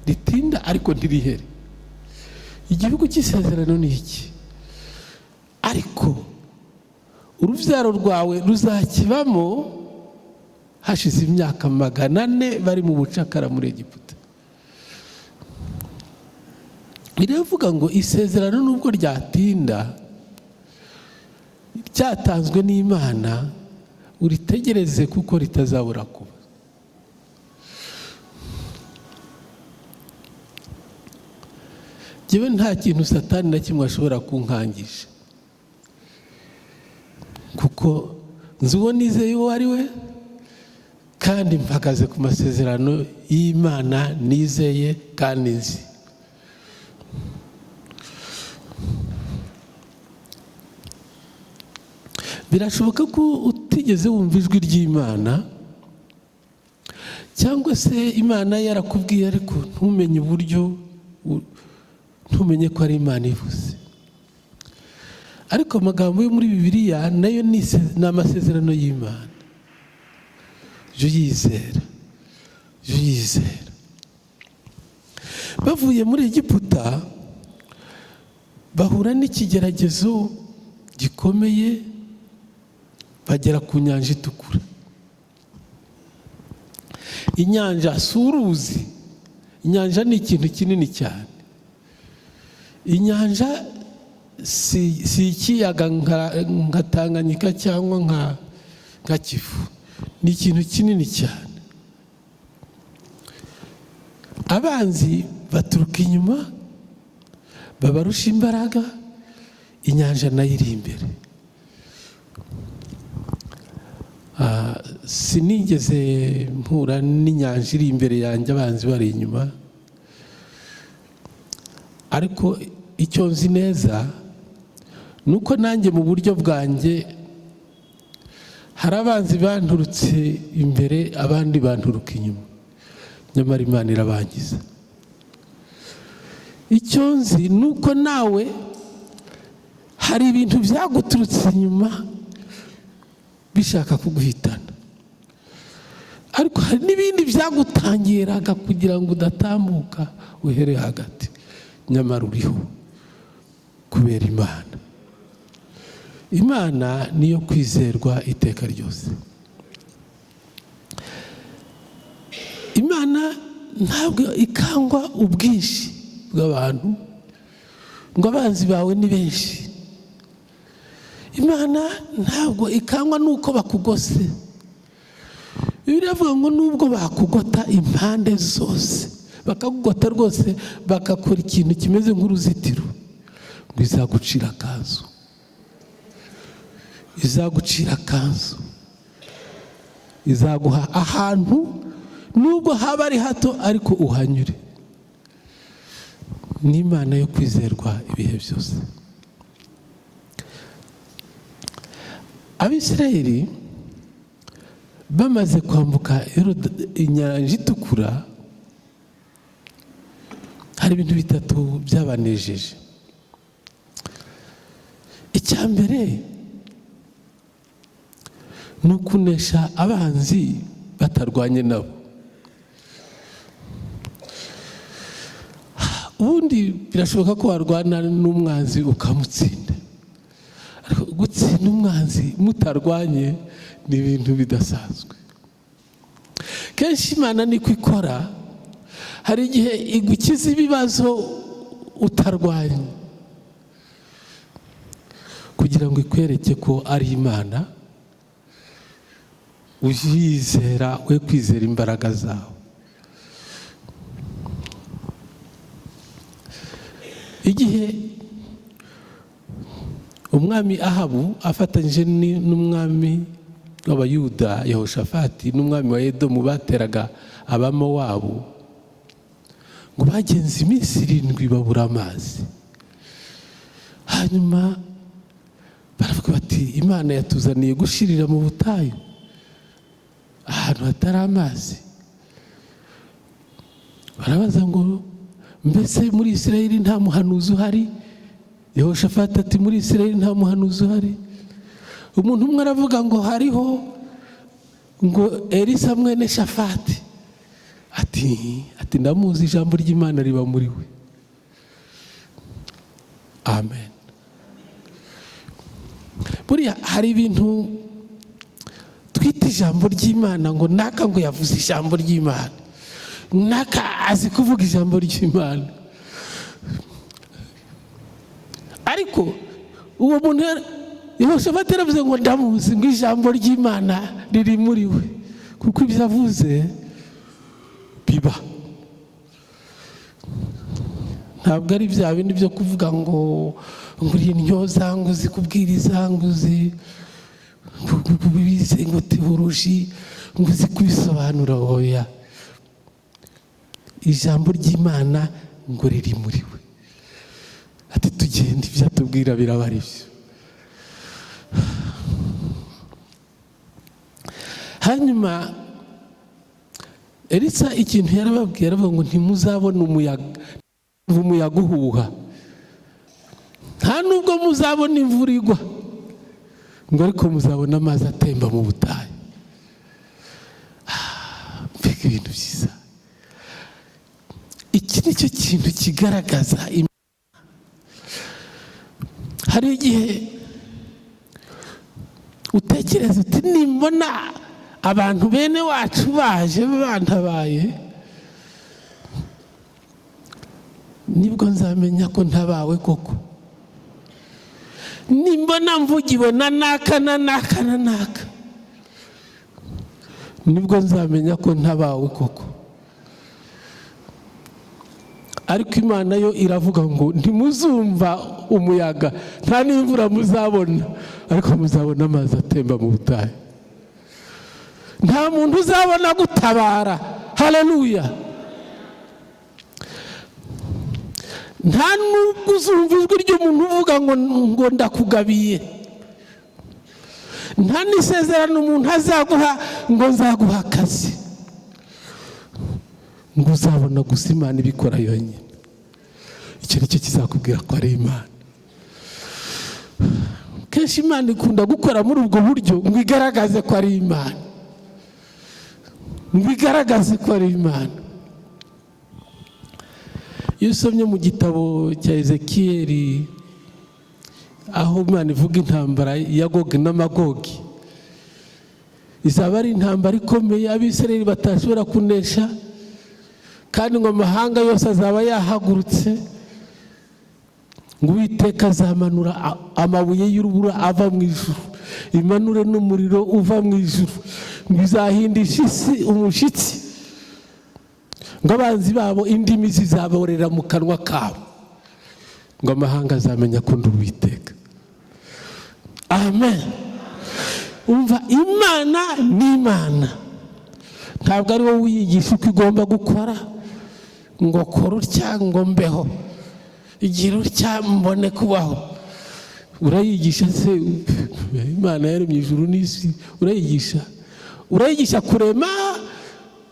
ritinda ariko ntirihere. Igihugu cy'isezerano ni iki? Ariko urubyaro rwawe ruzakibamo hashize imyaka 400 bari mu bucakara muri Egiputa. Biravuga ngo isezerano nubwo ryatinda ryatanzwe n'Imana, uritegereze kuko ritazabura kuba. Jewe nta kintu Satani na kimwe ashobora kunkangisha, kuko nzi uwo nizeye uwo ari we, kandi mpagaze ku masezerano y'Imana nizeye kandi nzi. Birashoboka ko utigeze wumva ijwi ry'Imana, cyangwa se Imana yarakubwiye ariko ntumenye uburyo, ntumenye ko ari Imana ivuze. Ariko amagambo yo muri Bibiliya nayo ni amasezerano y'Imana. Jya uyizera. Bavuye muri Egiputa bahura n'ikigeragezo gikomeye, bagera ku nyanja itukura. Inyanja si uruzi, inyanja ni ikintu kinini cyane. Inyanja si ikiyaga nka Tanganyika cyangwa nka Kivu, ni ikintu kinini cyane. Abanzi baturuka inyuma babarusha imbaraga, inyanja nayo iri imbere. Sinigeze mpura n'inyanja iri imbere yanjye abanzi bari inyuma, ariko icyo nzi neza nuko nanjye mu buryo bwanjye hari abanzi banturutse imbere, abandi banturuka inyuma, nyamara Imana irabangiza. Icyo nzi nuko nawe hari ibintu byaguturutse inyuma bishaka kuguhitana, ariko hari n'ibindi byagutangiraga kugira ngo udatambuka uhere hagati, nyamara uriho kubera Imana. Imana niyo kwizerwa iteka ryose. Imana ntabwo ikangwa ubwinshi bw'abantu ngo abanzi bawe ni benshi. Imana ntabwo ikangwa nuko bakugose. Bibiliya avuga ngo nubwo bakugota impande zose, bakagugota rwose, bagakora ikintu kimeze nk'uruzitiro, ngo izagucira akanzu, izagucira akanzu, izaguha ahantu nubwo haba ari hato ariko uhanyure. Ni Imana yo kwizerwa ibihe byose. Abisirayeli bamaze kwambuka inyanja itukura, hari ibintu bitatu byabanejeje. Icya mbere ni ukunesha abanzi batarwanye nabo. Ubundi birashoboka ko warwana n'umwanzi ukamutsinda, ariko gutsinda umwanzi mutarwanye ni ibintu bidasanzwe. Kenshi Imana niko ikora, hari igihe igukiza ibibazo utarwanye kugira ngo ikwereke ko ari Imana, uyizera we kwizera imbaraga zawe. Igihe umwami Ahabu afatanyije n'umwami w'Abayuda Yehoshafati n'umwami wa Edomu bateraga Abamowabu, ngo bagenze iminsi 7 babura amazi. Hanyuma baravuga bati Imana yatuzaniye gushirira mu butayu ahantu hatari amazi. Barabaza ngo mbese muri Isirayeli nta muhanuzi uhari? Yehoshafati ati muri Isirayeli nta muhanuzi uhari. Umuntu umwe aravuga ngo hariho ngo Elisa mwene Shafati, ati ndamuzi, ijambo ry'Imana riba muri we. Amen. Buriya hari ibintu twita ijambo ry'Imana, ngo naka ngo yavuze ijambo ry'Imana, naka azi kuvuga ijambo ry'Imana. Ariko uwo muntu Yehoshafati yaravuze ngo ndamuzi, ngo ijambo ry'Imana riri muri we, kuko ibyo avuze biba. Ntabwo ari bya bindi byo kuvuga ngo uri intyoza, ngo uzi kubwiriza, ngo uzi kubize, ngo teoloji, ngo uzi kubisobanura. Oya, ijambo ry'Imana ngo riri muri we. Ati tugende, ibyo atubwira biraba ari byo. Hanyuma Elisa ikintu yarababwiye, aravuga ngo ntimuzabona umuyaga uhuha, nta nubwo muzabona imvura igwa, ngo ariko muzabona amazi atemba mu butayu. Mbega ibintu byiza. Iki ni cyo kintu kigaragaza Imana. Hari igihe utekereza uti nimbona abantu bene wacu baje bantabaye, nibwo nzamenya ko ntabawe koko. Nimbona mvugiwe na naka, nibwo nzamenya ko ntabawe koko. Ariko Imana yo iravuga ngo ntimuzumva umuyaga, nta n'imvura muzabona, ariko muzabona amazi atemba mu butayu. Nta muntu uzabona gutabara. Haleluya. Nta nubwo uzumva ijwi ry'umuntu uvuga ngo ndakugabiye. Nta n'isezerano umuntu azaguha ngo nzaguha akazi, ngo uzabona gusa Imana ibikora yonyine. Icyo ni cyo kizakubwira ko ari Imana. Kenshi Imana ikunda gukora muri ubwo buryo ngo igaragaze ko ari Imana, ngo igaragaze ko ari Imana. Iyo usomye mu gitabo cya Ezekiyeli, aho Imana ivuga intambara ya Gogi na Magogi, izaba ari intambara ikomeye Abisirayeli batashobora kunesha, kandi ngo amahanga yose azaba yahagurutse, ngo Uwiteka azamanura amabuye y'urubura ava mu ijuru, imanure n'umuriro uva mu ijuru, ngo izahindisha isi umushitsi, ngo abanzi babo indimi zizaborera mu kanwa kabo, ngo amahanga azamenya ko ndi Uwiteka. Amen. Umva, Imana ni Imana, ntabwo ari wowe uyigisha uko igomba gukora, ngo kora utya ngo mbeho, igira utya mbone kubaho. Urayigisha se? Imana yaremye ijuru n'isi, urayigisha kurema,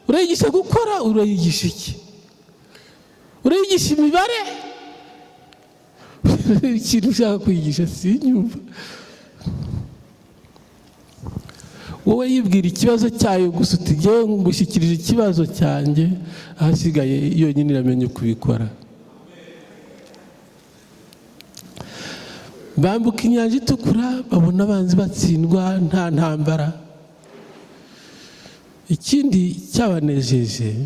urayigisha gukora, urayigisha iki? Urayigisha imibare? Ikintu ushaka kwigisha sinyumva. Wowe yibwira ikibazo cyayo gusa, uti ngewe ngushyikirije ikibazo cyanjye, ahasigaye yonyine iramenya uko ubikora. Bambuka inyanja itukura, babona abanzi batsindwa nta ntambara. Ikindi cyabanejeje,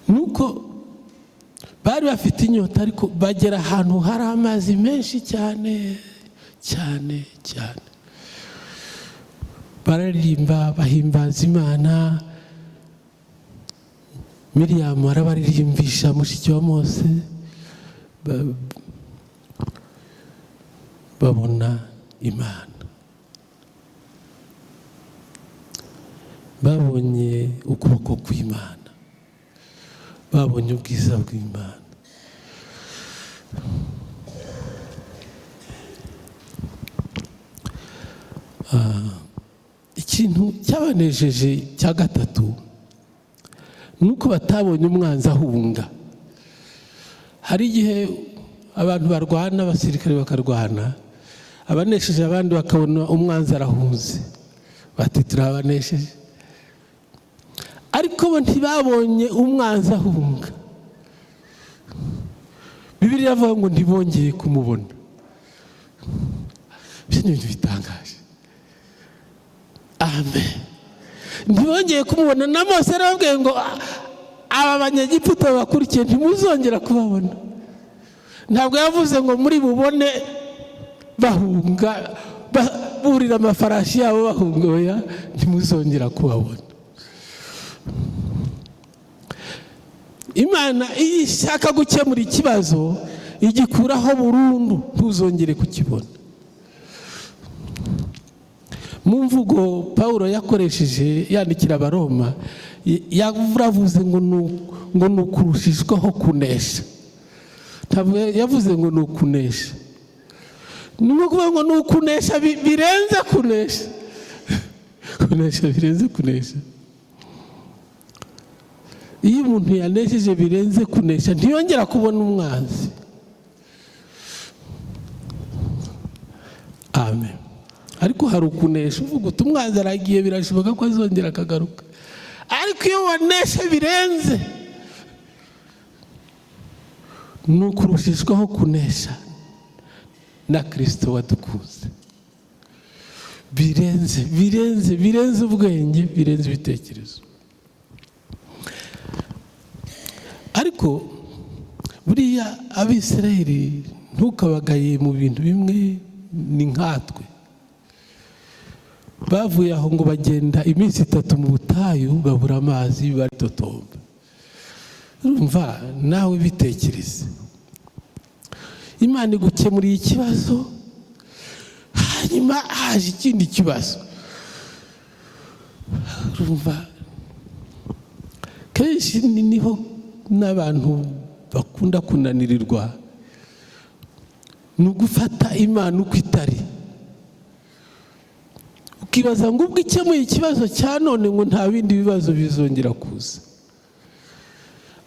nuko bari bafite inyota, ariko bagera ahantu hari amazi menshi cyane cyane cyane. Bararirimba bahimbaza Imana. Miriyamu arabaririmbisha, mushiki wa Mose. Babona Imana, babonye ukuboko kw'Imana, babonye ubwiza bw'Imana. Ikintu cyabanejeje cya gatatu, nuko batabonye umwanzi ahunga. Hari igihe abantu barwana, abasirikare bakarwana, abanesheje abandi bakabona umwanzi arahunze, bati turabanesheje. Ariko bo ntibabonye umwanzi ahunga. Bibiliya iravuga ngo ntibongeye kumubona. Ibyo ni ibintu bitangaje. Amen. Ntibongeye kumubona. Na Mose arababwiye ngo aba banyegiputa bakurikiye ntimuzongera kubabona. Ntabwo yavuze ngo muri bubone bahunga, burira amafarashi yabo bahunga, oya, ntimuzongera kubabona. Imana iyo ishaka gukemura ikibazo igikuraho burundu, ntuzongere kukibona. Mu mvugo Pawulo yakoresheje yandikira Abaroma, yavuze ngo ni ukurushishwaho kunesha. Ntabwo yavuze ngo ni ukunesha. Ni ukuvuga ngo ni ukunesha birenze kunesha. Kunesha birenze kunesha. Iyo umuntu yanesheje birenze kunesha, ntiyongera kubona umwanzi. Amen. Ariko hari ukunesha uvuga uti umwanzi aragiye, birashoboka ko azongera akagaruka. Ariko iyo waneshe birenze, ni ukurushishwaho kunesha na Kristo wadukunze. Birenze ubwenge, birenze ibitekerezo. Ariko buriya Abisirayeli ntukabagaye mu bintu bimwe, ni nkatwe. Bavuye aho ngo bagenda iminsi 3 mu butayu, babura amazi, baritotomba. Urumva nawe bitekereze. Imana igukemuriye ikibazo, hanyuma haje ikindi kibazo. Urumva kenshi niho n'abantu bakunda kunanirirwa, ni ugufata Imana uko itari. Ukibaza ngo ubwo ikemuye ikibazo cya none ngo nta bindi bibazo bizongera kuza.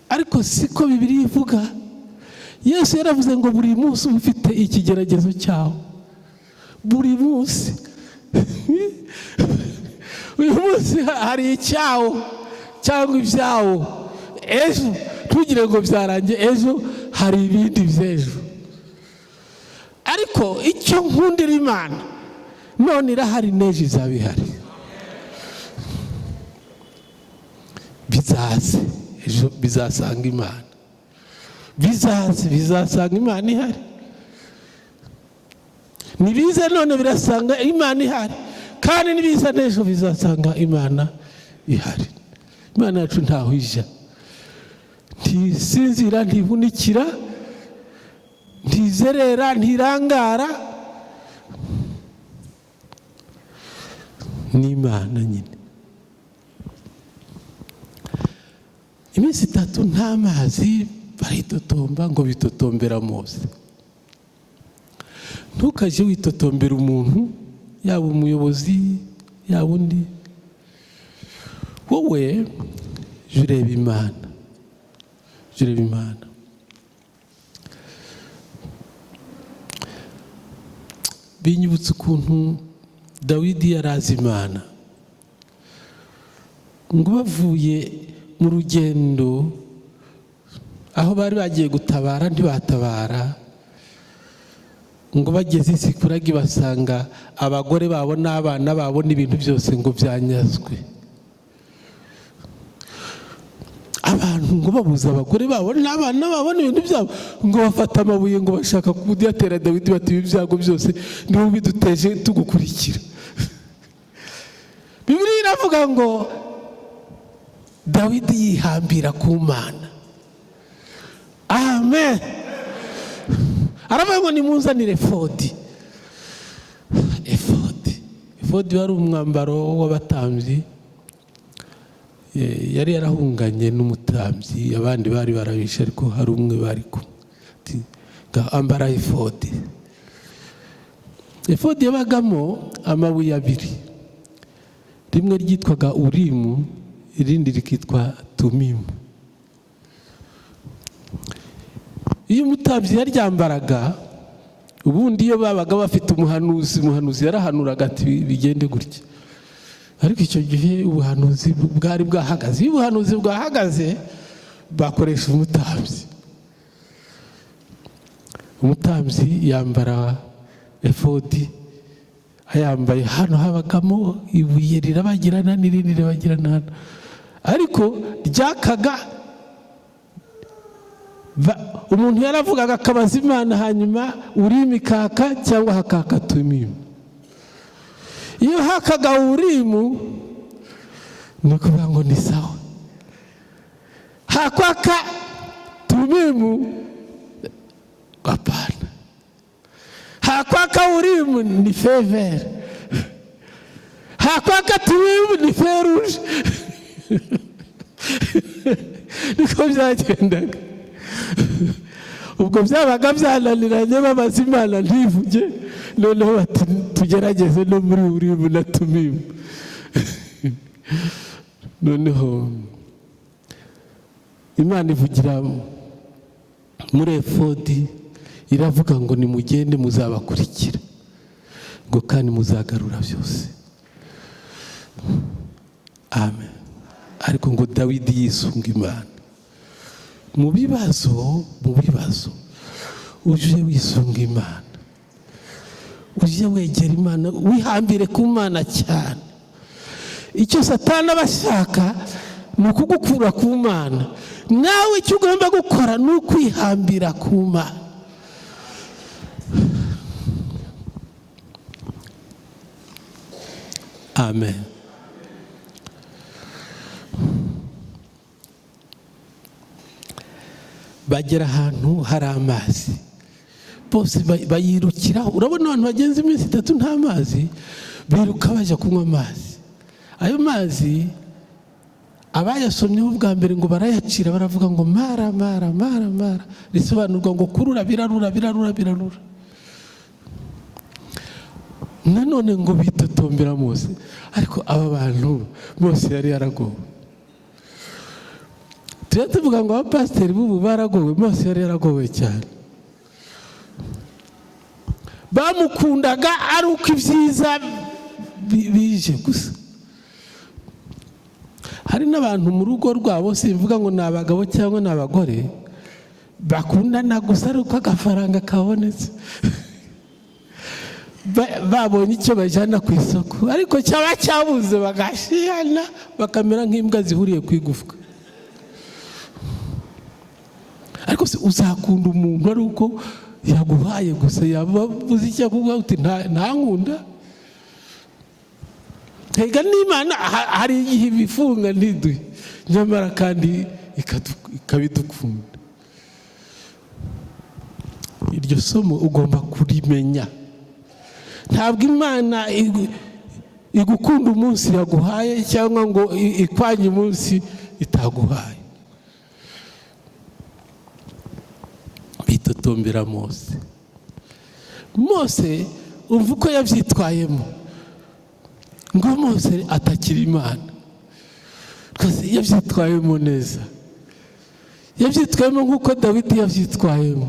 Ariko siko Bibiliya ivuga. Yesu yaravuze ngo buri munsi ufite ikigeragezo cyawo. Buri munsi. Uyu munsi hari icyawo cyangwa ibyawo. Ejo tugire ngo byarangiye, ejo hari ibindi by'ejo. Ariko icyo nkundira Imana, none irahari, n'ejo izaba ihari. Bizaze ejo bizasanga Imana. Bizasanga Imana ihari. nibiza none birasanga Imana ihari, kandi nibiza n'ejo bizasanga Imana ihari. Imana yacu ntaho ija, ntisinzira, ntihunikira, ntizerera, ntirangara. Ni Imana nyine. Iminsi 3 nta mazi, baritotomba ngo bitotombera Mose. Ntukaje witotombera umuntu, yaba umuyobozi yaba undi. Wowe jureba Imana, jureba Imana. Binyibutse ukuntu Dawidi yarazi Imana, ngo bavuye mu rugendo aho bari bagiye gutabara ntibatabara, ngo bageze Sikulagi basanga abagore babo n'abana babo n'ibintu byose ngo byanyazwe. Abantu ngo babuze abagore babo n'abana babo n'ibintu byabo, ngo bafata amabuye ngo bashaka kudiyatera Dawidi, bati ibi byago byose niho biduteje tugukurikira. Bibiliya iravuga ngo Dawidi yihambira ku Mana. Amen. Aravuga ngo nimunzanire efodi. Efodi wari umwambaro w'abatambyi, yari yarahunganye n'umutambyi, abandi bari barabishe, ariko hari umwe bari kumwe, ambara efodi. Efodi yabagamo amabuye 2, rimwe ryitwaga Urimu, irindi rikitwa Tumimu. Iyo umutambyi yaryambaraga, ubundi iyo babaga bafite umuhanuzi yarahanuraga ati bigende gutya. Ariko icyo gihe ubuhanuzi bwari bwahagaze. Iyo ubuhanuzi bwahagaze bakoresha umutambyi. Umutambyi yambara efodi, ayambaye hano habagamo ibuye rirabagirana n'irindi rirabagirana, ariko ryakaga. Umuntu yaravugaga akabaza Imana, hanyuma Urimu ikaka cyangwa hakaka Tumimu. Iyo hakaga Urimu ni ukuvuga ngo ni sawa, hakwaka Tumimu hapana, hakwaka Urimu ni faveur, hakwaka Tumimu ni feruje. Niko byagendaga. Ubwo byabaga byananiranye babaza Imana ntivuge, noneho bati tugerageze no muri Urimu na Tumimu. Noneho Imana ivugira muri efodi, iravuga ngo nimugende muzabakurikira, ngo kandi muzagarura byose. Amen. Ariko ngo Dawidi yisunga Imana. Mu bibazo uje wisunga Imana, uje wegera Imana, wihambire ku Mana cyane. Icyo Satani abashaka ni ukugukura ku Mana, nawe icyo ugomba gukora ni ukwihambira ku Mana. Amen. Bagera ahantu hari amazi, bose bayirukiraho. Urabona abantu bagenza iminsi 3 nta mazi, biruka bajya kunywa amazi. Ayo mazi abayasomyeho bwa mbere ngo barayacira, baravuga ngo mara, risobanurwa ngo kurura, birarura. Nanone ngo bitotombera Mose. Ariko aba bantu Mose yari yaragowe. Tuvuga ngo abapasiteri bubu baragowe, Mose yari yaragowe cyane. Bamukundaga ari uko ibyiza bije gusa. Hari n'abantu mu rugo rwabo, simvuga ngo ni abagabo cyangwa ni abagore, bakundana gusa ari uko agafaranga kabonetse. Babonye icyo bajyana ku isoko, ariko cyaba cyabuze bagashiyana, bakamera nk'imbwa zihuriye ku igufwa. Ariko se uzakunda umuntu ari uko yaguhaye gusa, yababuze icyo kuguha uti nta nkunda. Hega n'Imana hari igihe ibifunga ntiduhe, nyamara kandi ikabidukunda. Iryo somo ugomba kurimenya. Ntabwo Imana igukunda umunsi yaguhaye cyangwa ngo ikwanye umunsi itaguhaye. Bitotombera Mose umva uko yabyitwayemo, ngo Mose atakira Imana. Yabyitwayemo neza, yabyitwayemo nk'uko Dawidi yabyitwayemo.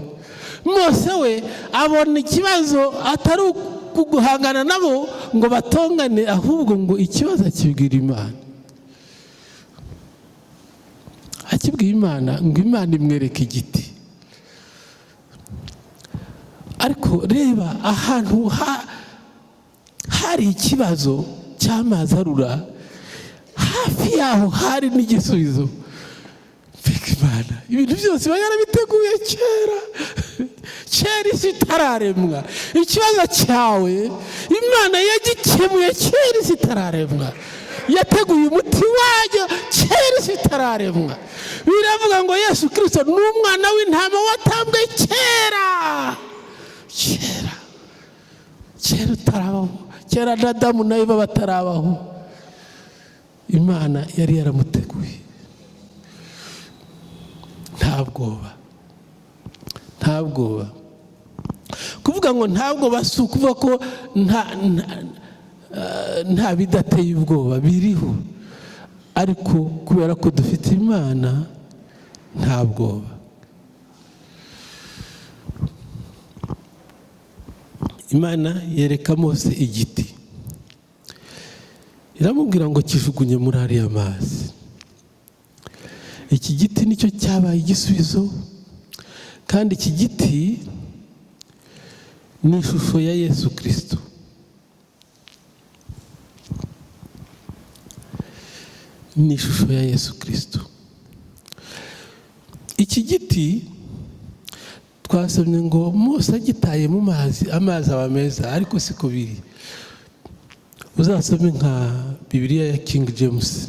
Mose we abona ikibazo atari guhangana nabo ngo batongane, ahubwo ngo ikibazo akibwira Imana. Akibwiye Imana ngo Imana imwereke igiti. Ariko reba ahantu hari ikibazo cy'amazi arura, hafi yaho hari n'igisubizo. Imana ibintu byose iba yarabiteguye kera isi itararemwa. Ikibazo cyawe Imana yagikemuye kera isi itararemwa, yateguye umuti wayo kera isi itararemwa. Biravuga ngo Yesu Kristo ni umwana w'intama watambwe kera utarabaho, kera na Adamu na Eva batarabaho. Imana yari yaramuteguye. Nta bwoba kuvuga ngo nta bwoba si ukuvuga ko nta bidateye ubwoba, biriho. Ariko kubera ko dufite Imana nta bwoba. Imana yereka Mose igiti, iramubwira ngo kijugunye muri ariya mazi. Iki giti nicyo cyabaye igisubizo, kandi iki giti ni ishusho ya Yesu Kristo. Ni ishusho ya Yesu Kristo. Iki giti twasomye ngo Mose agitaye mu mazi, amazi aba meza, ariko siko biri. Uzasome nka Bibiliya ya King James,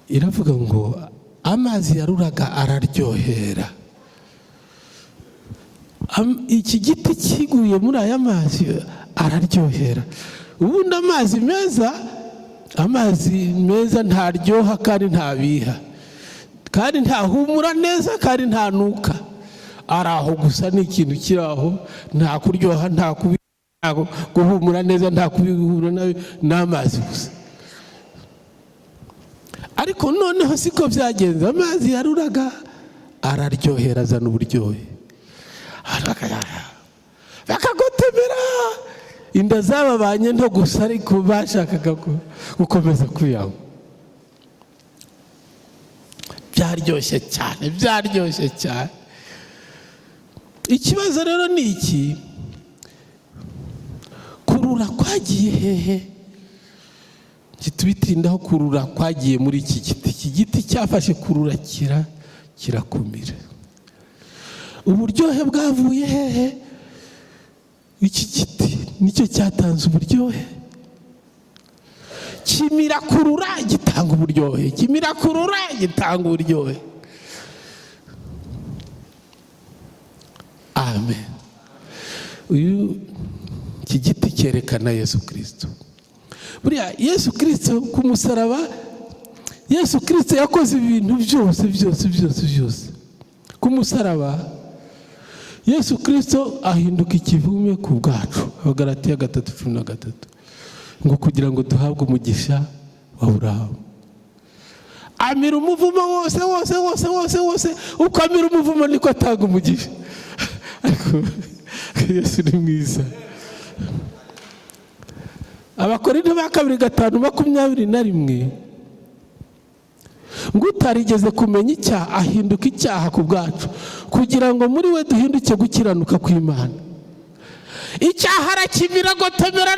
iravuga ngo amazi yaruraga araryohera. Iki giti kiguye muri aya mazi araryohera. Ubundi amazi meza ntaryoha kandi ntabiha, kandi ntahumura neza, kandi ntanuka. Araho gusa, ni ikintu kiraho, nta kuryoha, nta guhumura neza, nta kubihura n'amazi gusa. Ariko noneho siko byagenze. Amazi yaruraga araryohera, azana uburyohe, bakagotomera. Inda zababanye nto gusa, ariko bashakaga gukomeza kuyanywa. Byaryoshye cyane. Ikibazo rero ni iki? Kurura kwagiye hehe? Tubitindaho. Kurura kwagiye muri iki giti. Iki giti cyafashe kurura kirakumira. Uburyohe bwavuye hehe? Iki giti nicyo cyatanze uburyohe. Kimira kurura gitanga uburyohe, kimira kurura gitanga uburyohe. Amen. Iki giti cyerekana Yesu Kristo. Buriya Yesu Kristo ku musaraba, Yesu Kristo yakoze ibintu byose ku musaraba. Yesu Kristo ahinduka ikivume ku bwacu. Abagalatiya 3:13, ngo kugira ngo duhabwe umugisha wa Aburahamu. Amira umuvumo wose. Uko amira umuvumo niko atanga umugisha. Ariko Yesu ni mwiza. Abakorinto ba 2:5-21, ngo utarigeze kumenya icyaha ahinduka icyaha ku bwacu, kugira ngo muri we duhinduke gukiranuka kw'Imana. Icyaha arakimira, aragotomera,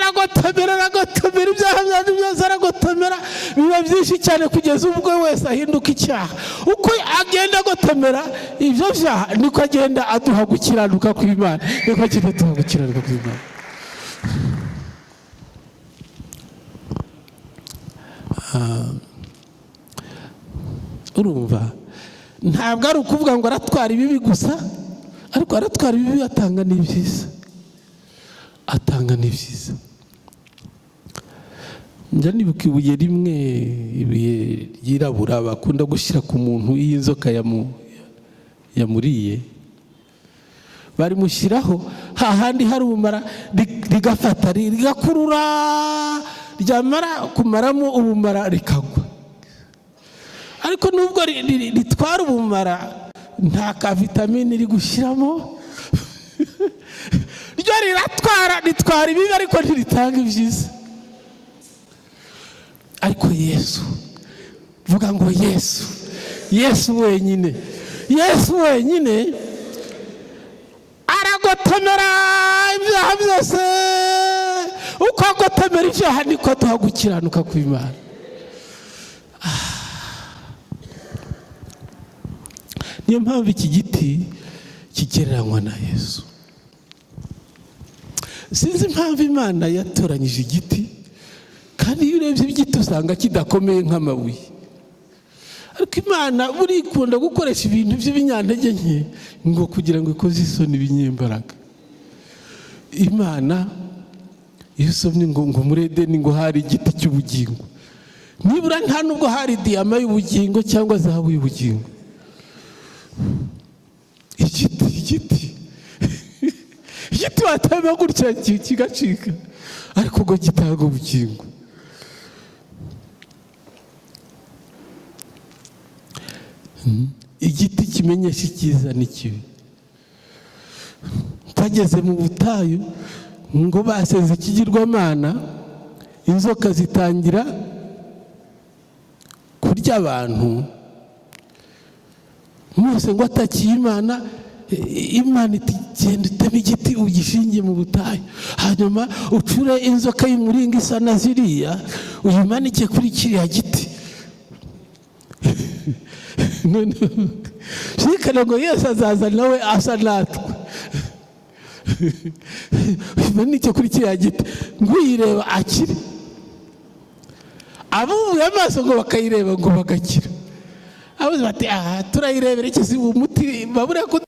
ibyaha byanyu byose aragotomera, biba byinshi cyane kugeza ubwo wese ahinduka icyaha. Uko agenda aragotomera ibyo byaha, niko agenda aduha gukiranuka kw'Imana, niko agenda aduha gukiranuka kw'Imana. Urumva, ntabwo ari ukuvuga ngo aratwara ibibi gusa, ariko aratwara ibibi atanga n'ibyiza, atanga n'ibyiza. Njya nibuka ibuye rimwe, ibuye ryirabura bakunda gushyira ku muntu iyo inzoka yamuriye, barimushyiraho hahandi hari ubumara, rigafata rigakurura, ryamara kumaramo ubumara rikagwa. Ariko nubwo ritwara ubumara, nta ka vitamini iri gushyiramo ryo ritwara ibibi ariko ntiritanga ibyiza. Ariko Yesu, vuga ngo Yesu wenyine, Yesu wenyine aragotomera ibyaha byose. Uko agotomera ibyaha niko duha gukiranuka kw'Imana. Niyo mpamvu iki giti kigereranywa na Yesu. Sinzi impamvu Imana yatoranyije igiti, kandi iyo urebye igiti usanga kidakomeye nk'amabuye. Ariko Imana buri ikunda gukoresha ibintu by'ibinyantege nke ngo kugira ngo ikoze isoni ibinyembaraga. Imana iyo usomye ngo muri Edeni ngo hari igiti cy'ubugingo, nibura nta nubwo hari diyama y'ubugingo cyangwa zahabu y'ubugingo. Igiti watema gutya kigacika, ariko ngo gitanga ubugingo. Igiti kimenyesha icyiza n'ikibi. Bageze mu butayu ngo basenze ikigirwamana, inzoka zitangira kurya abantu. Mose ngo atakiye Imana, Imana iti genda uteme igiti ugishingiye mu butayu, hanyuma ucure inzoka y'umuringa isa na ziriya uyimanike kuri kiriya giti. Shikana ngo Yesu azaza nawe asa natwe, uyimanike kuri kiriya giti ngo uyireba akire. Abubuye amaso ngo bakayireba ngo bagakira. Abuze bati turayirebera iki umuti babura ko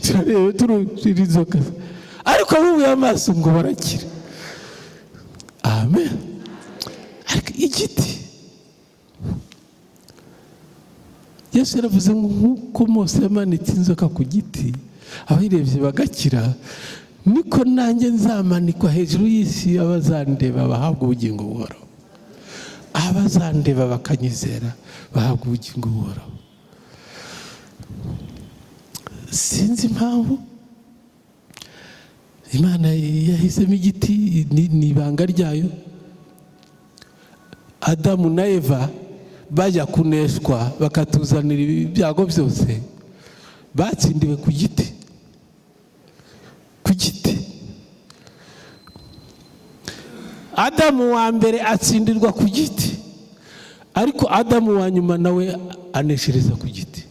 turareba turira inzoka, ariko abubuye amaso ngo barakira. Amen. Ariko igiti, Yesu yaravuze ngo nk'uko Mose yamanitse inzoka ku giti abayirebye bagakira, niko nanjye nzamanikwa hejuru y'isi, abazandeba bahabwa ubugingo buhoraho. Abazandeba bakanyizera bahabwa ubugingo buhoraho. Sinzi impamvu Imana yahisemo igiti, ni ibanga ryayo. Adamu na Eva bajya kuneshwa bakatuzanira ibyago byose, batsindiwe ku giti. Adamu wa mbere atsindirwa ku giti, ariko Adamu wa nyuma nawe aneshereza ku giti.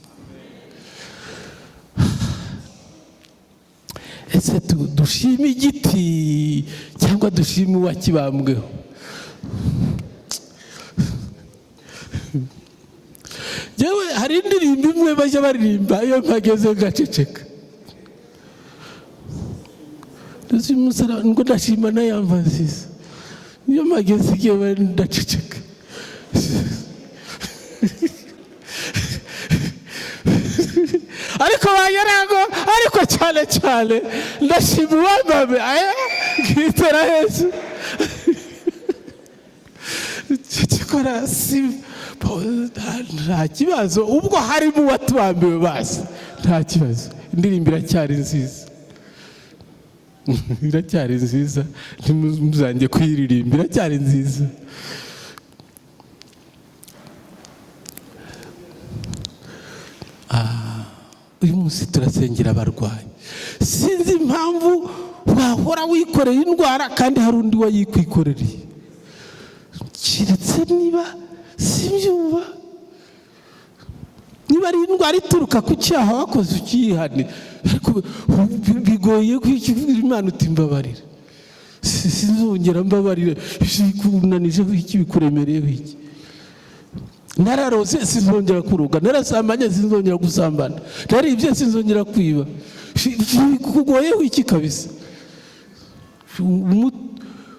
Ese dushime igiti cyangwa dushime uwakibambweho? Yewe hari indirimbo imwe bajya baririmba iyo mpageze ngaceceka, ngo ndashima na ya mva nziza. Iyo mpageze igihe ndaceceka. Ariko bagerago, ariko cyane ndashima uwambabe ngitera Yesu. Cyakora nta kibazo, ubwo harimo uwatubambiwe basi nta kibazo. Indirimbo iracyari nziza, iracyari nziza, ntimuzange kuyiririmba, iracyari nziza. Uyu munsi turasengera abarwayi. Sinzi impamvu wahora wikoreye indwara kandi hari undi wayikwikorereye, keretse niba simbyumva. niba ari indwara ituruka ku cyaha wakoze ukiyihane, ariko bigoye kwikubwira Imana uti mbabarira, sinzongera mbabarira, bikunanijeho iki, bikuremereyeho iki, nararose sinzongera kuruga, narasambanye sinzongera gusambana, naribye sinzongera kwiba, kugoyeho iki kabisa,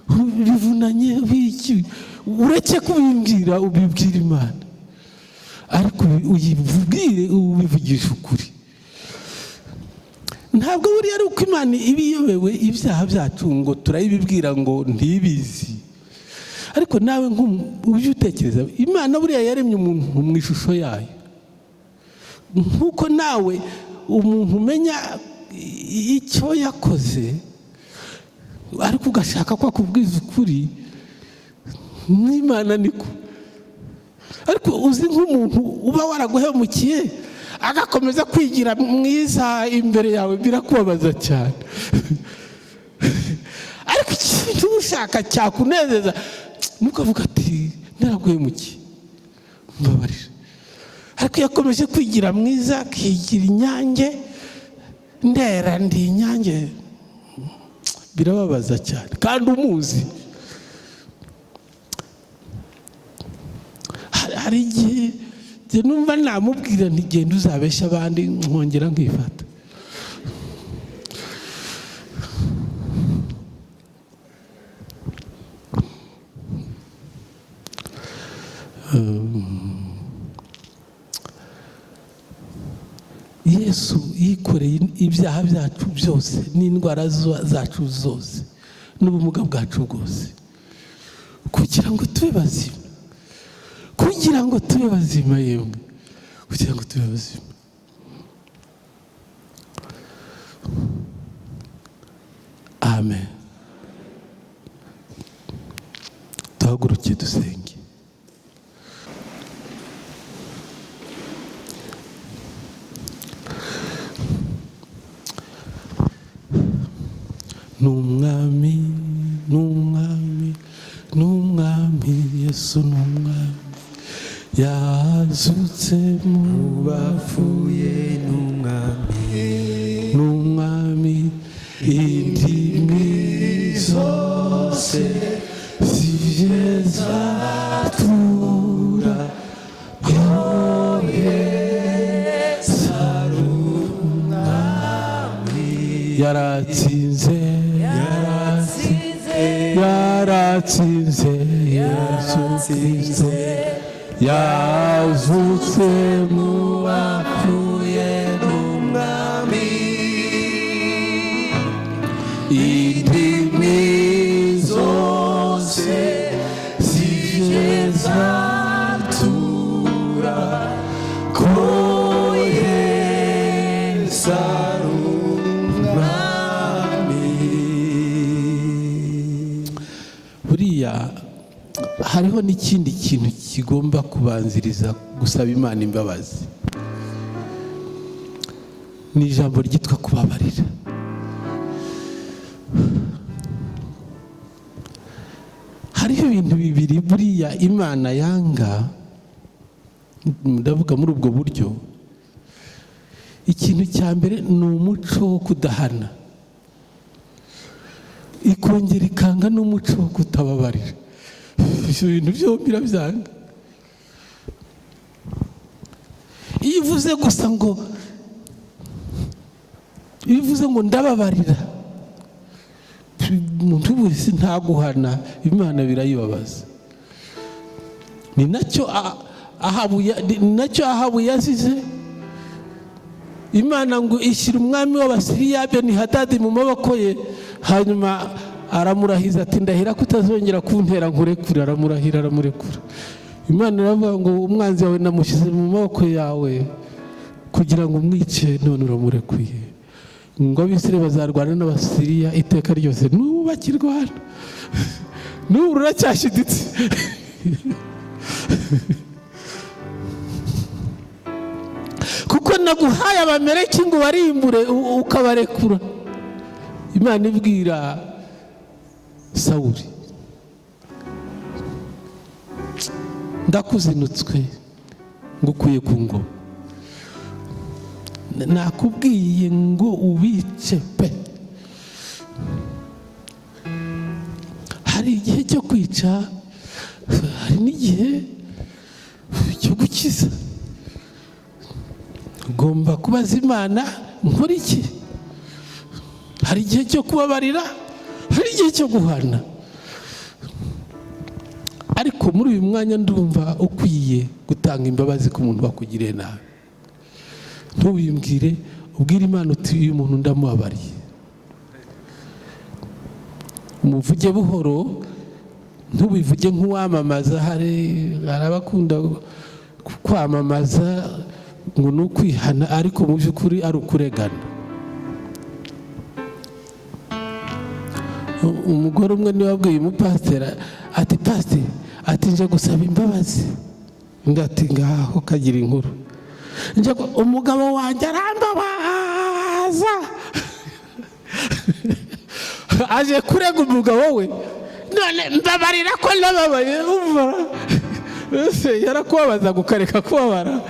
bivunanye iki, ureke kubimbwira ubibwira Imana, ariko uyibwire ubivugisha ukuri. Ntabwo buriya ari uko Imana ibiyobewe ibyaha byacu ngo turayibibwira ngo ntibizi, ariko nawe ujye utekereza, Imana buriya yaremye umuntu mu ishusho yayo, nk'uko nawe umuntu umenya icyo yakoze ariko ugashaka ko akubwiza ukuri, n'Imana niko. Ariko uzi nk'umuntu uba waraguhemukiye agakomeza kwigira mwiza imbere yawe, birakubabaza cyane. Ariko ikintu ushaka cyakunezeza nukavuga ati naraguhemukiye mbabarira, ariko yakomeje kwigira mwiza, akigira inyange, ndera ndi inyange, birababaza cyane kandi umuzi. Hari igihe numva namubwira nti genda uzabeshya abandi, nkongera nkifata. Yesu yikoreye ibyaha byacu byose n'indwara zacu zose n'ubumuga bwacu bwose, kugira ngo tube bazima, kugira ngo tube bazima, yemwe kugira ngo tube bazima. Amen. Duhaguruke dusenge. N'umwami, n'umwami, n'umwami, Yesu n'umwami, yazutse mu bapfuye, n'umwami, n'umwami, indimi zose zije zatura ko Yesu ari umwami, yaratsinze, yaratsinze, Yesu Kristo yazutse mu bapfuye, n'umwami, indimi zose zije zatura ko Yesu ari umwami. Buriya hariho n'ikindi kintu kigomba kubanziriza gusaba Imana imbabazi, ni ijambo ryitwa kubabarira. Hariho ibintu bibiri buriya Imana yanga, ndavuga muri ubwo buryo. Ikintu cya mbere ni umuco wo kudahana, ikongera ikanga n'umuco wo kutababarira. Ibyo bintu byombi irabyanga. Iyo ivuze gusa ngo, iyo ivuze ngo ndababarira, umuntu wese ntaguhana, Imana birayibabaza. Ni nacyo Ahabu yazize. Imana ngo ishyira umwami w'Abasiriya Benihadadi mu maboko ye, hanyuma aramurahiza ati ndahira kutazongera kuntera nkurekure. Aramurahira, aramurekura. Imana iravuga ngo umwanzi wawe namushyize mu maboko yawe kugira ngo umwice, none uramurekuye. Ngo Abisirayeli bazarwana n'Abasiriya iteka ryose. N'ubu bakirwana, n'ubu ruracyashyiditse. Kuko naguhaye Abamaleki ngo barimbure ukabarekura. Imana ibwira Sawuli, ndakuzinutswe ngukuye ku ngoma. nakubwiye ngo ubice pe. Hari igihe cyo kwica, hari n'igihe cyo gukiza. Ugomba kubaza Imana, nkora iki? Hari igihe cyo kubabarira, hari igihe cyo guhana. Ariko muri uyu mwanya ndumva ukwiye gutanga imbabazi ku muntu wakugiriye nabi. Ntubimbwire, ubwire Imana uti uyu muntu ndamubabariye. Umuvuge buhoro, ntubivuge nk'uwamamaza. Hari abakunda kwamamaza ngo ni ukwihana, ariko mu by'ukuri ari ukuregana. Umugore umwe niwe wabwiye umupasiteri ati, pasiteri, ati nje gusaba imbabazi. Undi ati ngaho kagira inkuru. Umugabo wanjye arambabaza. Aje kurega umugabo we, none mbabarira ko nababaye. Umva ese yarakubabaza gukareka kubabara?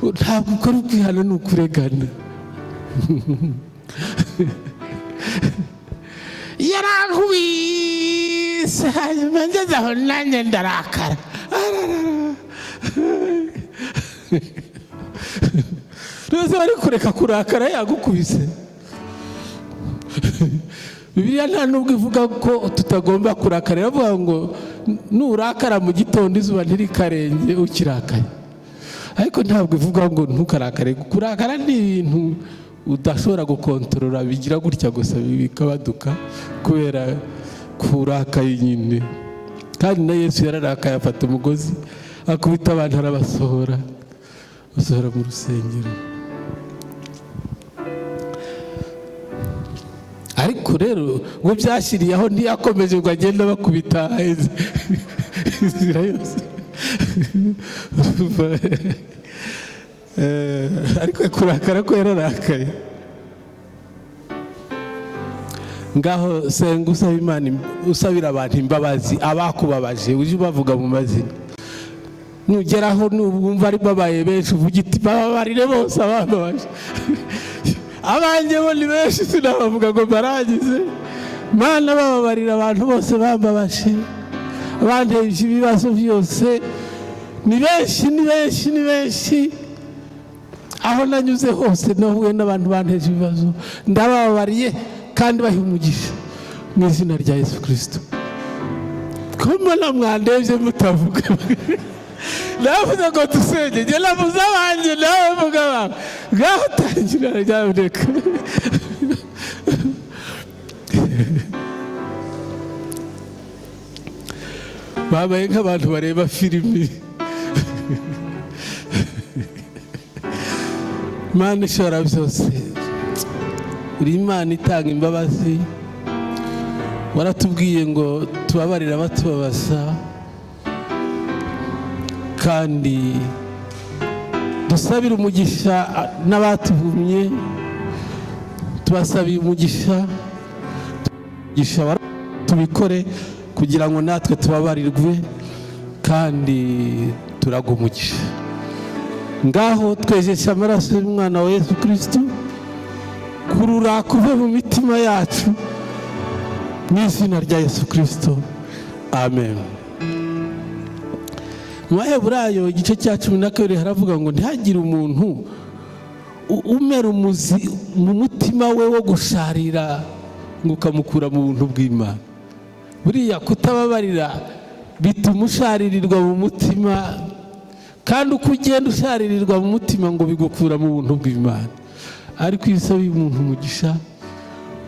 Ntabwo ukora ukwihana, ni ukuregana. Yarankubise hanyuma ngeze aho nanjye ndarakara. Rwose bari kureka kurakara yagukubise. Bibiliya nta nubwo ivuga ko tutagomba kurakara. Iravuga ngo nurakara mu gitondo izuba ntirikarenge ukirakaye. Ariko ntabwo ivuga ngo ntukarakare. Kurakara ni ibintu udashobora gukontorora, bigira gutya gusa bikabaduka kubera kurakaye nyine. Kandi na Yesu yararakaye, afata umugozi akubita abantu arabasohora, basohora mu rusengero. Ariko rero we byashyiriyeho ntiyakomeje ngo agende bakubita inzira yose. Ariko kurakara ko yararakaye. Ngaho senga usaba Imana, usabira abantu imbabazi abakubabaje, uje ubavuga mu mazina. Nugeraho numva ari babaye benshi, uvuga iti bababarire bose abababaje. Abanjye bo ni benshi sinabavuga ngo barangize. Mana bababarira abantu bose bambabaje, abanteje ibibazo byose. Ni benshi, ni benshi, ni benshi. Aho nanyuze hose nahuye n'abantu banteje ibibazo, ndababariye kandi baha umugisha mu izina rya Yesu Kristo. Koma namwandebye mutavuga. Navuze ngo dusenge, njye navuze abanjye nawe vuga abantu. Ngaho tangira ryaboneka. Babaye nk'abantu bareba filimi. Imana ishobora byose, uri Imana itanga imbabazi. Waratubwiye ngo tubabarire abatubabaza, kandi dusabire umugisha n'abatuvumye. Tubasabiye umugisha, tubikore kugira ngo natwe tubabarirwe kandi turaga umugisha. Ngaho twejesha amaraso y'umwana wa Yesu Kristo, kurura kuve mu mitima yacu mu izina rya Yesu Kristo, amen. Mu Baheburayo igice cya 12 haravuga ngo ntihagire umuntu umera umuzi mu mutima we wo gusharira ngo ukamukura mu buntu bw'Imana. Buriya kutababarira bituma usharirirwa mu mutima, kandi uko ugenda usharirirwa mu mutima ngo bigukura mu buntu bw'Imana. Ariko iyo usabiye umuntu umugisha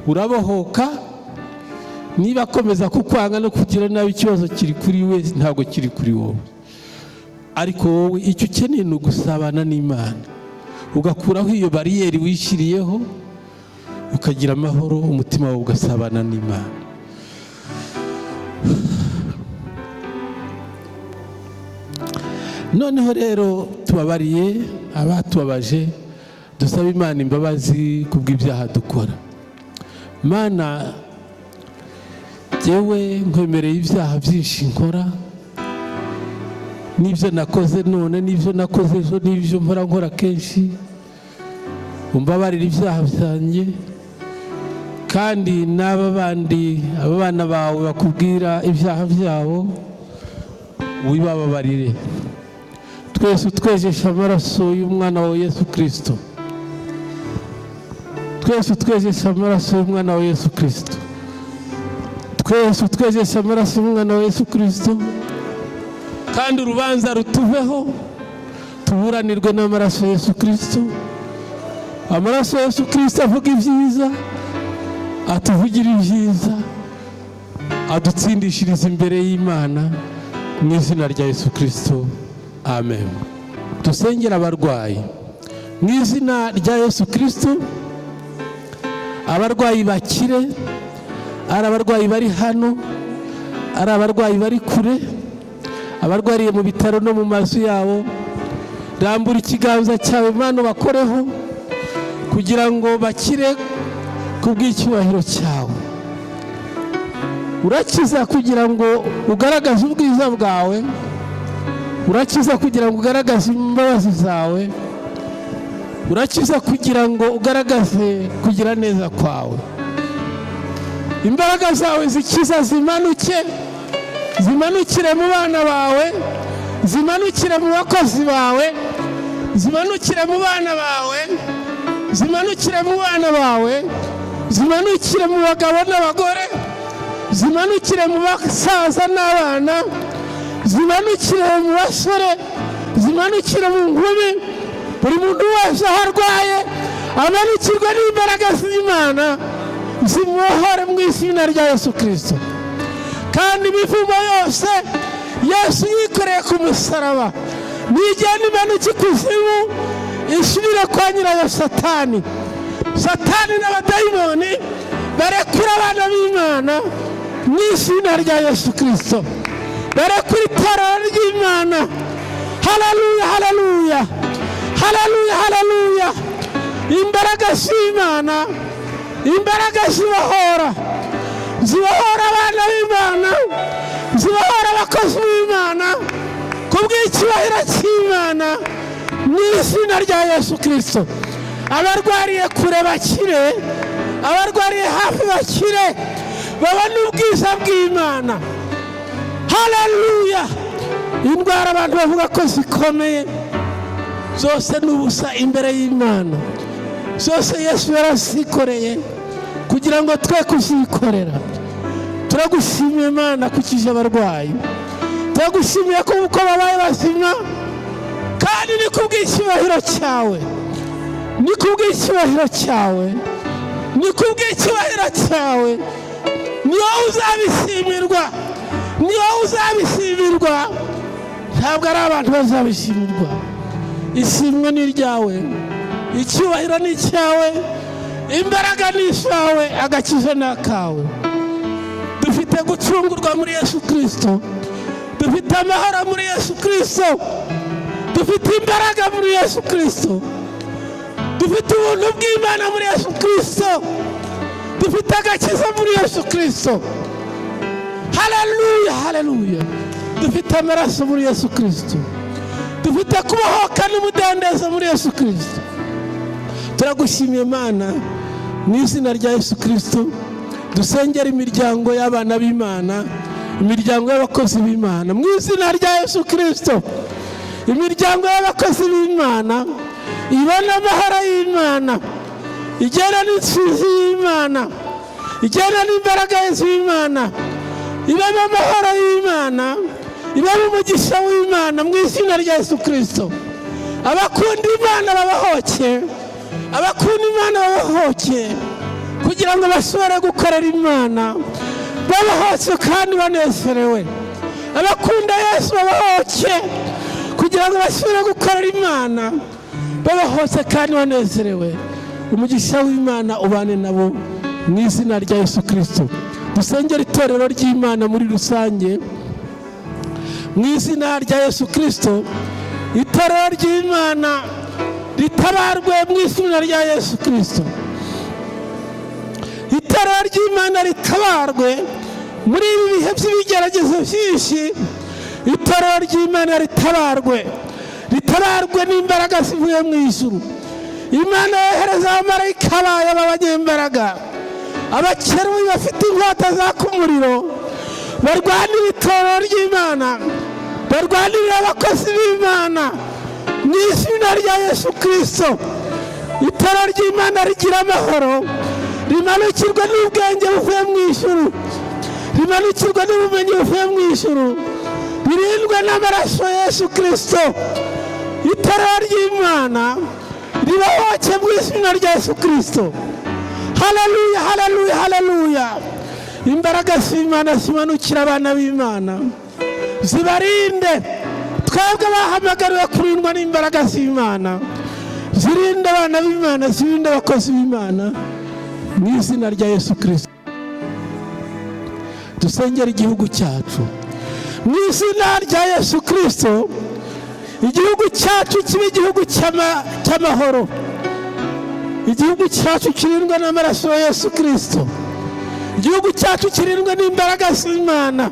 urabohoka. Niba akomeza kukwanga no kugira nabi, ikibazo kiri kuri we, ntabwo kiri kuri wowe. Ariko wowe icyo ukeneye ni ugusabana n'Imana, ugakuraho iyo bariyeri wishyiriyeho, ukagira amahoro, umutima wawe ugasabana n'Imana. Noneho rero tubabariye abatubabaje, dusaba Imana imbabazi kubw'ibyaha dukora. Mana, jewe nkwemereye ibyaha byinshi nkora, n'ibyo nakoze none, n'ibyo nakoze ejo, n'ibyo mpora nkora kenshi. umbabarire ibyaha byanjye, kandi n'aba bandi abana bawe bakubwira ibyaha byabo wibababarire. Twese utwejesha amaraso y'umwana wa Yesu Kristo, twese utwejesha amaraso y'umwana wa Yesu Kristo, twese utwejesha amaraso y'umwana wa Yesu Kristo, kandi urubanza rutuveho, tuburanirwe n'amaraso ya Yesu Kristo. Amaraso ya Yesu Kristo avuga ibyiza, atuvugira ibyiza, adutsindishiriza imbere y'Imana, mu izina rya Yesu Kristo, amen. Dusengera abarwayi mu izina rya Yesu Kristo. Abarwayi bakire, ari abarwayi bari hano, ari abarwayi bari kure, abarwariye mu bitaro no mu mazu yabo, rambura ikiganza cyawe Mana bakoreho kugira ngo bakire kubw'icyubahiro cyawe. Urakiza kugira ngo ugaragaze ubwiza bwawe, urakiza kugira ngo ugaragaze imbabazi zawe, urakiza kugira ngo ugaragaze kugira neza kwawe. Imbaraga zawe zikiza zimanukire mu bana bawe, zimanukire mu bakozi bawe, zimanukire mu bana bawe, zimanukire mu bana bawe, zimanukire mu bagabo n'abagore, zimanukire mu basaza n'abana, zimanukire mu basore, zimanukire mu nkumi. Buri muntu wese aho arwaye amanukirwe n'imbaraga z'Imana, zimubohore mu izina rya Yesu Kristo. Kandi imivumo yose Yesu yikoreye ku musaraba nigenda imanuka ikuzimu, isubire kwa nyirayo Satani. Satani n'abadayimoni barekura abana b'Imana mu izina rya Yesu Kristo, barekura itorero ry'Imana. Haleluya, haleluya, haleluya, haleluya. Imbaraga z'Imana, imbaraga zibohora, zibohora abana b'Imana, zibohora abakozi b'Imana kubw'icyubahiro cy'Imana mu izina rya Yesu Kristo. Abarwariye kure bakire, abarwariye hafi bakire, babone ubwiza bw'Imana. Haleluya. Indwara abantu bavuga ko zikomeye zose n'ubusa imbere y'Imana, zose Yesu yarazikoreye kugira ngo twe kuzikorera. Turagushimiye Mana kukije abarwayi, turagushimiye ko uko babaye bazima, kandi ni kubw'icyubahiro cyawe, ni kubw'icyubahiro cyawe, ni kubw'icyubahiro cyawe. Ni wowe uzabishimirwa, ni wowe uzabishimirwa, ntabwo ari abantu bazabishimirwa. Ishimwe ni iryawe, icyubahiro ni icyawe, imbaraga ni izawe, agakiza ni akawe. Dufite gucungurwa muri Yesu Kristo, dufite amahoro muri Yesu Kristo, dufite imbaraga muri Yesu Kristo, dufite ubuntu bw'Imana muri Yesu Kristo, dufite agakiza muri Yesu Kristo. Haleluya, haleluya. Dufite amaraso muri Yesu Kristo, dufite kubohoka n'umudendezo muri Yesu Kristo. Turagushimiye Mana mu izina rya Yesu Kristo. Dusengera imiryango y'abana b'Imana, imiryango y'abakozi b'Imana mu izina rya Yesu Kristo. Imiryango y'abakozi b'Imana ibona amahoro y'Imana, igena n'intsinzi y'Imana, igena n'imbaraga z'Imana, ibamo amahoro y'Imana, ibamo umugisha w'Imana mu izina rya Yesu Kristo. Abakunda Imana babahoke, abakunda Imana babahoke kugira ngo bashobore gukorera Imana babahoke kandi banezerewe. Abakunda Yesu babahoke kugira ngo bashobore gukorera Imana babahoke kandi banezerewe. Umugisha w'Imana ubane nabo mu izina rya Yesu Kristo. Dusengera itorero ry'Imana muri rusange mu izina rya Yesu Kristo. Itorero ry'Imana ritabarwe mu izina rya Yesu Kristo. Itorero ry'Imana ritabarwe muri ibi bihe by'ibigeragezo byinshi. Itorero ry'Imana ritabarwe, ritabarwe n'imbaraga zivuye mu ijuru. Imana yohereza abamarayika bayo b'abanyembaraga, abakerubi bafite inkota zaka umuriro, barwanira itorero ry'Imana, barwanirira abakozi b'Imana mu izina rya Yesu Kristo. Itorero ry'Imana rigira amahoro, rimanukirwa n'ubwenge buvuye mu ijuru, rimanukirwa n'ubumenyi buvuye mu ijuru, birindwe n'amaraso ya Yesu Kristo. Itorero ry'Imana ribahoke mu izina rya Yesu Kristo. Haleluya, haleluya, haleluya. Imbaraga z'Imana zimanukira abana b'Imana, zibarinde. Twebwe bahamagariwe kurindwa n'imbaraga z'Imana, zirinde abana b'Imana, zirinde abakozi b'Imana mu izina rya Yesu Kristo. Dusengera igihugu cyacu mu izina rya Yesu Kristo. Igihugu cyacu kibe igihugu cy'amahoro, igihugu cyacu kirindwa n'amaraso ya Yesu Kristo, igihugu cyacu kirindwa n'imbaraga z'Imana.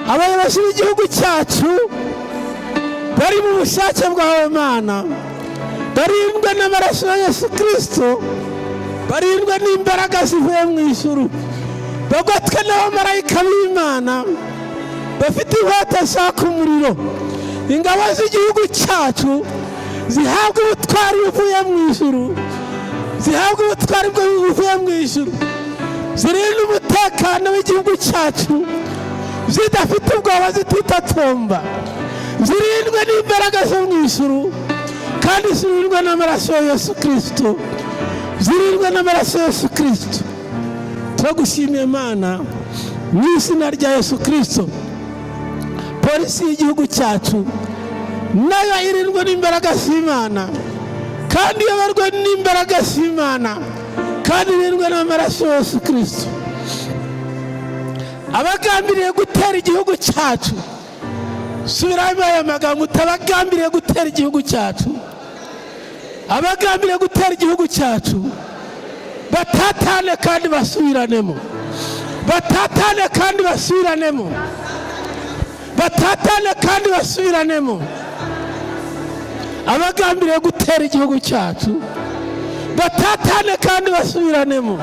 Abayobozi b'igihugu cyacu bari mu bushake bwawe Mana, barindwa n'amaraso ya Yesu Kristo, barindwa n'imbaraga zivuye mu ijuru, bagotwe n'abamarayika b'Imana bafite inkota zaka umuriro. Ingabo z'igihugu cyacu zihabwa ubutwari buvuye mu ijuru, zihabwa ubutwari buvuye mu ijuru, zirinda umutekano w'igihugu cyacu, zidafite ubwoba, zititatomba, zirindwe n'imbaraga zo mu ijuru, kandi zirindwe n'amaraso ya Yesu Kristo, zirindwe n'amaraso ya Yesu Kristo. Turagushimiye Mana mu izina rya Yesu Kristo. Polisi y'igihugu cyacu nayo irindwe n'imbaraga z'Imana, kandi iyoborwa n'imbaraga z'Imana, kandi irindwe n'amaraso ya Yesu Kristo. Abagambiriye gutera igihugu cyacu, subiramo aya magambo, utabagambiriye gutera igihugu cyacu, abagambiriye gutera igihugu cyacu batatane kandi basubiranemo, batatane kandi basubiranemo, batatane kandi basubiranemo. Abagambiriye gutera igihugu cyacu batatane kandi basubiranemo,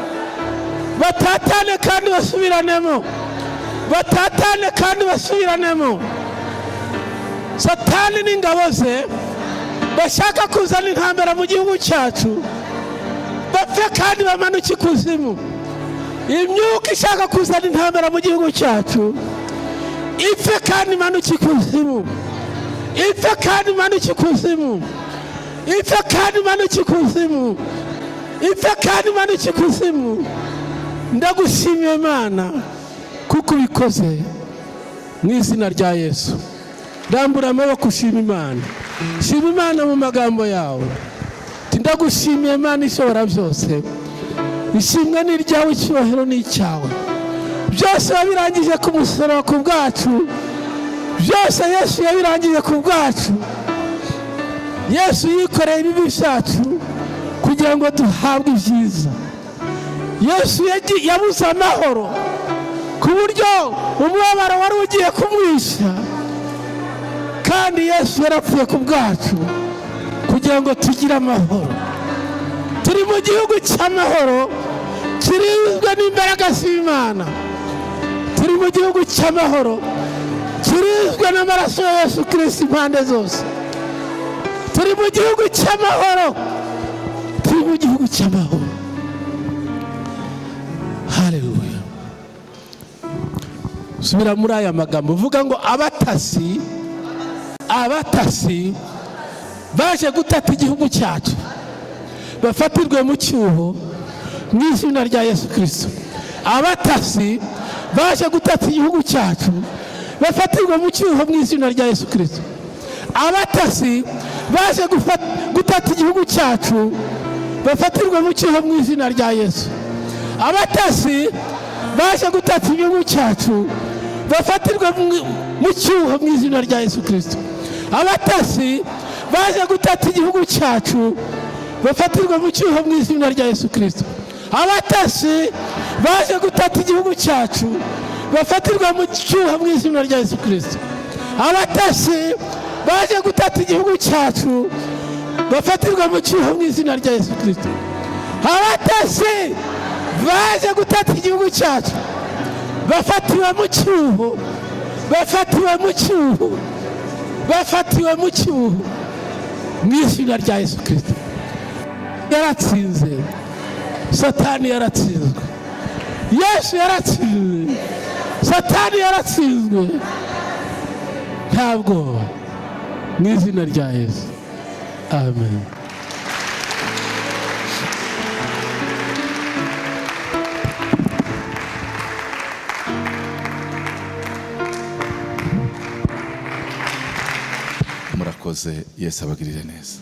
batatane kandi basubiranemo, batatane kandi basubiranemo. Satani n'ingabo ze bashaka kuzana intambara mu gihugu cyacu, bapfe kandi bamanuke ikuzimu. Imyuka ishaka kuzana intambara mu gihugu cyacu ipfe kandi imanuke ikuzimu, ipfe kandi imanuke ikuzimu, ipfe kandi imanuke ikuzimu, ipfe kandi imanuke ikuzimu. Ndagushimiye Mana kuko ubikoze mu izina rya Yesu. Rambura amaboko ushima Imana, shima Imana mu magambo yawe. Ndagushimiye Mana ishobora byose, ishimwe ni iryawe, icyubahiro ni icyawe. Byose wabirangije ku musaraba ku bwacu, byose Yesu yabirangije ku bwacu. Yesu yikoreye ibibi byacu kugira ngo duhabwe ibyiza. Yesu yabuze amahoro ku buryo umubabaro wari ugiye kumwisha, kandi Yesu yarapfuye ku bwacu kugira ngo tugire amahoro. Turi mu gihugu cy'amahoro kirinzwe n'imbaraga z'Imana, turi mu gihugu cy'amahoro kirinzwe n'amaraso ya Yesu Kristo impande zose. Turi mu gihugu cy'amahoro, turi mu gihugu cy'amahoro. Haleluya. Subira muri aya magambo, vuga ngo abatasi baje gutata igihugu cyacu bafatirwe mu cyuho mu izina rya Yesu Kristo. Abatasi baje gutata igihugu cyacu bafatirwe mu cyuho mu izina rya Yesu Kristo. Abatasi baje gutata igihugu cyacu bafatirwe mu cyuho mu izina rya Yesu. Abatasi baje gutata igihugu cyacu bafatirwe mu cyuho mu izina rya Yesu Kristo. Abatasi baje gutata igihugu cyacu bafatirwe mu cyuho mu izina rya Yesu Kristo. Abatasi baje gutata igihugu cyacu bafatirwe mu cyuho mu izina rya Yesu Kristo. Abatasi baje gutata igihugu cyacu bafatirwa mu cyuho mu izina rya Yesu Kristo. Abatasi baje gutata igihugu cyacu bafatiwe mu cyuho, bafatiwe mu cyuho, bafatiwe mu cyuho mu izina rya Yesu Kristo. Yaratsinze, Satani yaratsinzwe, Yesu yaratsinzwe, Satani yaratsinzwe. Ntabwo, mu izina rya Yesu, amen. Murakoze, Yesu abagirire neza.